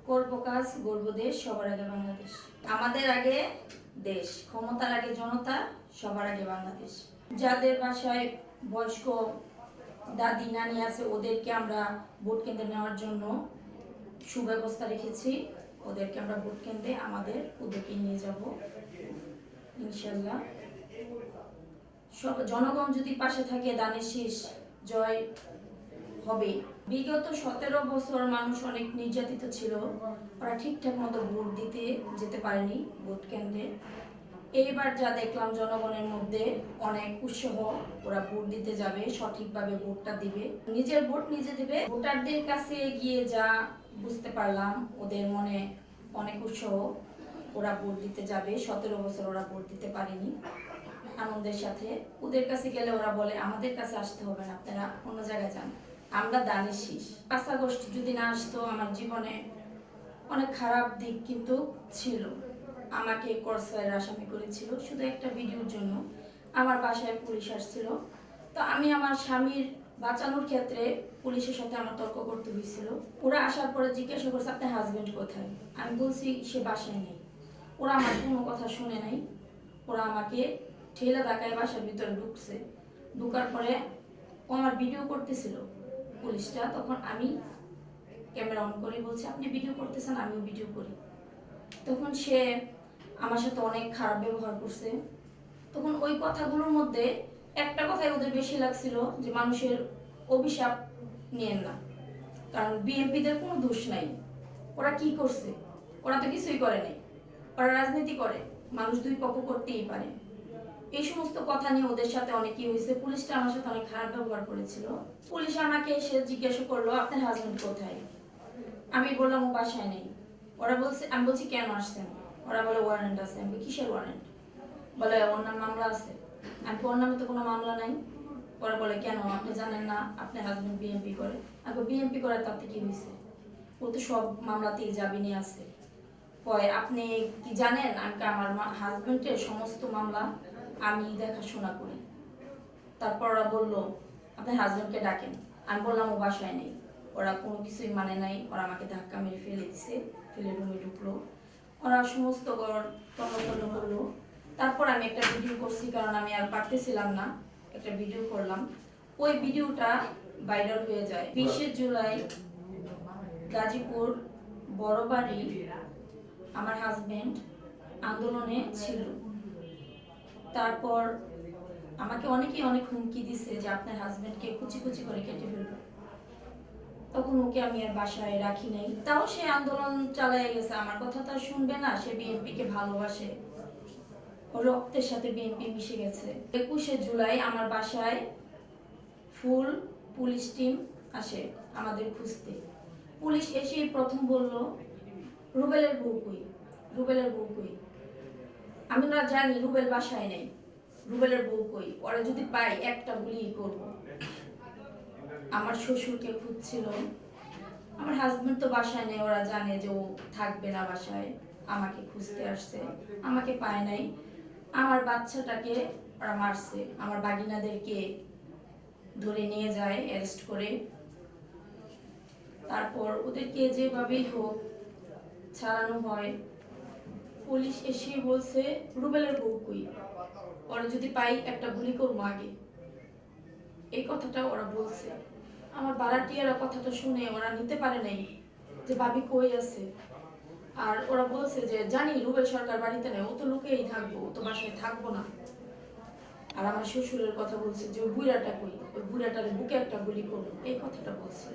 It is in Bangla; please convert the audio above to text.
করব কাজ, গড়ব দেশ, সবার আগে বাংলাদেশ। আমাদের আগে দেশ, ক্ষমতার আগে জনতা, সবার আগে বাংলাদেশ। যাদের বাসায় বয়স্ক দাদি নানি আছে ওদেরকে আমরা ভোট কেন্দ্রে নেওয়ার জন্য সুব্যবস্থা রেখেছি। ওদেরকে আমরা ভোট কেন্দ্রে ওদেরকে নিয়ে যাব ইনশাল্লাহ। জনগণ যদি পাশে থাকে দানের শীষ জয় হবে। বিগত 17 বছর মানুষ অনেক নির্যাতিত ছিল, ওরা ঠিকঠাক মতো ভোট দিতে যেতে পারেনি ভোট কেন্দ্রে। এইবার যা দেখলাম জনগণের মধ্যে অনেক উৎসাহ, ওরা ভোট দিতে যাবে, সঠিকভাবে ভোটটা দিবে, নিজের ভোট নিজে দিবে। ভোটারদের কাছে গিয়ে যা বুঝতে পারলাম ওদের মনে অনেক উৎসাহ, ওরা ভোট দিতে যাবে। 17 বছর ওরা ভোট দিতে পারেনি আনন্দের সাথে। ওদের কাছে গেলে ওরা বলে আমাদের কাছে আসতে হবে না, আপনারা অন্য জায়গায় যান, আমরা দানের শীষ। 5 আগস্ট যদি না আসতো আমার জীবনে অনেক খারাপ দিক কিন্তু ছিল। আমাকে ক্রসফায়ার আসামি করেছিল শুধু একটা ভিডিওর জন্য। আমার বাসায় পুলিশ আসছিল, তো আমি আমার স্বামীর বাঁচানোর ক্ষেত্রে পুলিশের সাথে আমার তর্ক করতে হয়েছিল। ওরা আসার পরে জিজ্ঞাসা করছে আপনার হাজবেন্ড কোথায়। আমি বলছি সে বাসায় নেই। ওরা আমার কোনো কথা শুনে নাই। ওরা আমাকে ঠেলা ধাক্কায় বাসার ভিতরে ঢুকছে। ঢুকার পরে ও আমার ভিডিও করতেছিল পুলিশটা। তখন আমি ক্যামেরা অন করে বলছি আপনি ভিডিও করতেছেন, আমিও ভিডিও করি। তখন সে আমার সাথে অনেক খারাপ ব্যবহার করছে। তখন ওই কথাগুলোর মধ্যে একটা কথাই ওদের বেশি লাগছিল যে মানুষের অভিশাপ নিয়েন না, কারণ বিএনপিদের কোনো দোষ নাই। ওরা কি করছে? ওরা তো কিছুই করে নাই। ওরা রাজনীতি করে, মানুষ দুই পক্ষ করতেই পারে। এই সমস্ত কথা নিয়ে ওদের সাথে অনেকই হয়েছে। পুলিশটা আমার সাথে অনেক খারাপ ব্যবহার করেছিল। পুলিশ আমাকে এসে জিজ্ঞাসা করলো আপনার হাজবেন্ড কোথায়। আমি বললাম ও বাসায় নেই। ওরা বলছে, আমি বলছি কেন আসছেন? ওরা বলে ওয়ারেন্ট আছে। আমি কিসের ওয়ারেন্ট? বলে ওর নাম মামলা আছে। আমি ওর নামে তো কোনো মামলা নাই। ওরা বলে কেন আপনি জানেন না আপনার হাজবেন্ড বিএনপি করে? আমি বিএনপি করে তাতে কি হয়েছে? ও তো সব মামলাতেই জামিনে আছে। কয় আপনি কি জানেন আমি আমার হাজবেন্ডের সমস্ত মামলা আমি দেখাশোনা করি। তারপর ওরা বললো আপনার হাজবেন্ডকে ডাকেন। আমি বললাম ও বাসায় নেই। ওরা কোনো কিছুই মানে নাই। ওরা আমাকে ধাক্কা মেরে ফেলে দিছে, ফেলে রুমে ঢুকলো। ওরা সমস্ত তন্ন করলো। তারপর আমি একটা ভিডিও করছি, কারণ আমি আর পারতেছিলাম না। একটা ভিডিও করলাম। ওই ভিডিওটা ভাইরাল হয়ে যায়। 20 জুলাই গাজীপুর বড়বাড়ি আমার হাজবেন্ড আন্দোলনে ছিল। তারপর আমাকে অনেকেই অনেক হুমকি দিছে যে আপনার হাজবেন্ডকে কুচি কুচি করে কেটে ফেলবে। তখন ওকে আমি আর বাসায় রাখি নাই। তাও সে আন্দোলন চালিয়ে গেছে। আমার কথা তো শুনবে না। সে বিএনপিকে ভালোবাসে, ওর রক্তের সাথে বিএনপি মিশে গেছে। 21 জুলাই আমার বাসায় ফুল পুলিশ টিম আসে আমাদের খুঁজতে। পুলিশ এসে প্রথম বলল রুবেলের বউ কই, রুবেলের বউ কই। আমি না জানি রুবেল বাসায় নেই, রুবেলের বউ কই, ওরা যদি পাই একটা গুলি করব। আমার শ্বশুরকে খুঁজছিল। আমার হাজবেন্ড তো বাসায় নেই, ওরা জানে যে ও থাকবে না বাসায়, আমাকে খুঁজতে আসছে। আমাকে পায় নাই। আমার বাচ্চাটাকে ওরা মারছে। আমার বাগিনাদেরকে ধরে নিয়ে যায় অ্যারেস্ট করে। তারপর ওদেরকে যেভাবেই হোক ছাড়ানো হয়। পুলিশ এসে বলছে রুবেলের বউ কই, ওরা যদি পাই একটা গুলি করবো আগে। এই কথাটা ওরা বলছে। আমার ভাড়াটিয়ারা কথাটা শুনে ওরা নিতে পারে নাই যে ভাবি কই আছে। আর ওরা বলছে যে জানি রুবেল সরকার বাড়িতে নেই, ও তো লুকেই থাকবো, ও তো বাসায় থাকবো না। আর আমার শ্বশুরের কথা বলছে যে ওই বুড়াটা কই, ওই বুড়াটার বুকে একটা গুলি করবো, এই কথাটা বলছে।